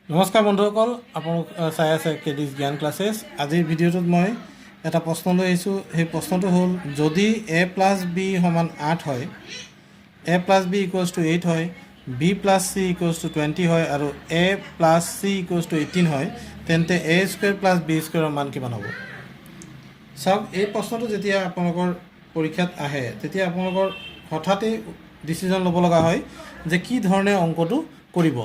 নমস্কাৰ বন্ধুসকল, আপোনালোক চাই আছে কেডিছ জ্ঞান ক্লাছেছ। আজিৰ ভিডিঅ'টোত মই এটা প্ৰশ্ন লৈ আহিছোঁ। সেই প্ৰশ্নটো হ'ল, যদি a + b = 8 হয়, a + b = 8 হয়, b + c = 20 হয় আৰু a + c = 18 হয়, তেন্তে a² + b² ৰ মান কিমান হ'ব? চাওক, এই প্ৰশ্নটো যেতিয়া আপোনালোকৰ পৰীক্ষাত আহে তেতিয়া আপোনালোকৰ হঠাতেই ডিচিজন ল'ব লগা হয় যে কি ধৰণে অংকটো কৰিব।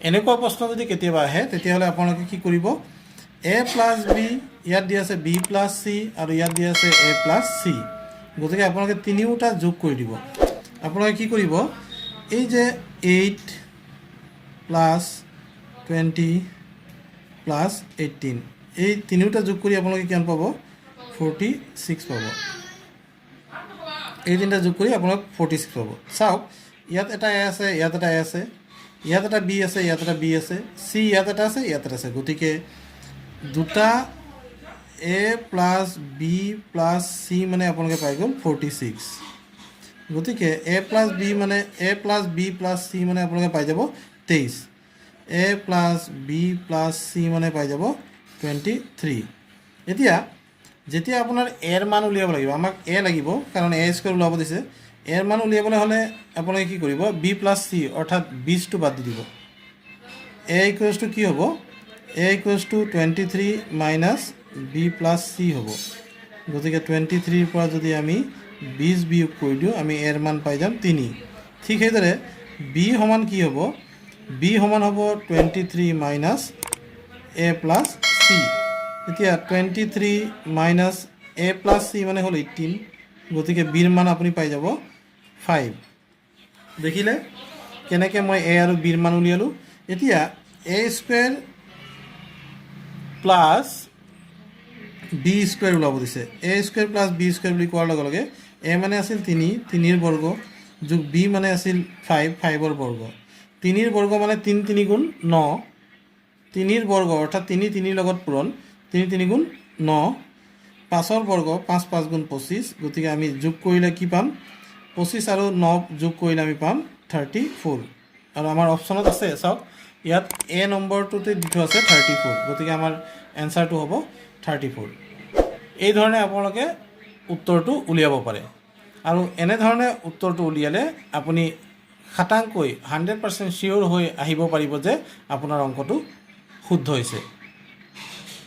এনেকুৱা প্ৰশ্ন যদি কেতিয়াবা আহে তেতিয়াহ'লে আপোনালোকে কি কৰিব, a + b, ইয়াত দিয়া আছে b + c আৰু ইয়াত দিয়া আছে a + c। গতিকে আপোনালোকে তিনিওটা যোগ কৰি দিব। আপোনালোকে কি কৰিব, এই যে 8 + 20 + 18, এই তিনিওটা যোগ কৰি আপোনালোকে কিমান পাব? 46 পাব। এই তিনিটা যোগ কৰি আপোনালোক 46 পাব। চাওক, ইয়াত এটা a আছে, ইয়াত এটা a আছে, ইয়াত এটা b আছে, ইয়াত এটা b আছে, c ইয়াত এটা আছে, ইয়াত এটা আছে। গতিকে দুটা a + b + c মানে আপোনালোকে পাই গ'ল 46। গতিকে a + b + c মানে আপোনালোকে পাই যাব 23। a + b + c মানে পাই যাব 23। এতিয়া যেতিয়া আপোনাৰ এৰ মান উলিয়াব লাগিব, আমাক a লাগিব কাৰণ a² ওলাব দিছে। এৰ মান উলিয়াবলৈ হ'লে আপোনালোকে কি কৰিব, b + c অৰ্থাৎ 20টো বাদ দি দিব। a = কি হ'ব? a = 23 - b + c হ'ব। গতিকে 23ৰ পৰা যদি আমি 20 বিয়োগ কৰি দিওঁ, আমি এৰ মান পাই যাম 3। ঠিক সেইদৰে b সমান কি হ'ব? b সমান হ'ব 23 - a + c। এতিয়া 23 - a + c মানে হ'ল 18। গতিকে বিৰ মান আপুনি পাই যাব 5। দেখিলে কেনেকৈ মই a আৰু বিৰ মান উলিয়ালোঁ? এতিয়া a² + b² ওলাব দিছে। a² + b² বুলি কোৱাৰ লগে লগে a মানে আছিল 3, 3ৰ বৰ্গ, যোগ b মানে আছিল 5, 5ৰ বৰ্গ। 3ৰ বৰ্গ মানে 3 × 3 = 9, 3ৰ বৰ্গ অৰ্থাৎ 3 3ৰ লগত পূৰণ, 3 3 × 9, 5ৰ বৰ্গ 5 5 × 25। গতিকে আমি যোগ কৰিলে কি পাম? 25 আৰু 9 যোগ কৰিলে আমি পাম 34। আৰু আমাৰ অপশ্যনত আছে, চাওক ইয়াত a নম্বৰটোতে দি থোৱা আছে 34। গতিকে আমাৰ এনচাৰটো হ'ব 34। এই ধৰণে আপোনালোকে উত্তৰটো উলিয়াব পাৰে। আৰু এনেধৰণে উত্তৰটো উলিয়ালে আপুনি শতাংকৈ 100% চিয়'ৰ হৈ আহিব পাৰিব যে আপোনাৰ অংকটো শুদ্ধ হৈছে।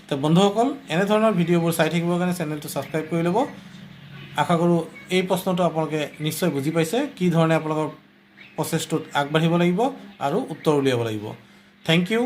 তো বন্ধুসকল, এনেধৰণৰ ভিডিঅ'বোৰ চাই থাকিবৰ কাৰণে চেনেলটো ছাবস্ক্ৰাইব কৰি ল'ব। আশা কৰোঁ এই প্ৰশ্নটো আপোনালোকে নিশ্চয় বুজি পাইছে, কি ধৰণে আপোনালোকৰ প্ৰচেছটোত আগবাঢ়িব লাগিব আৰু উত্তৰ উলিয়াব লাগিব। Thank U.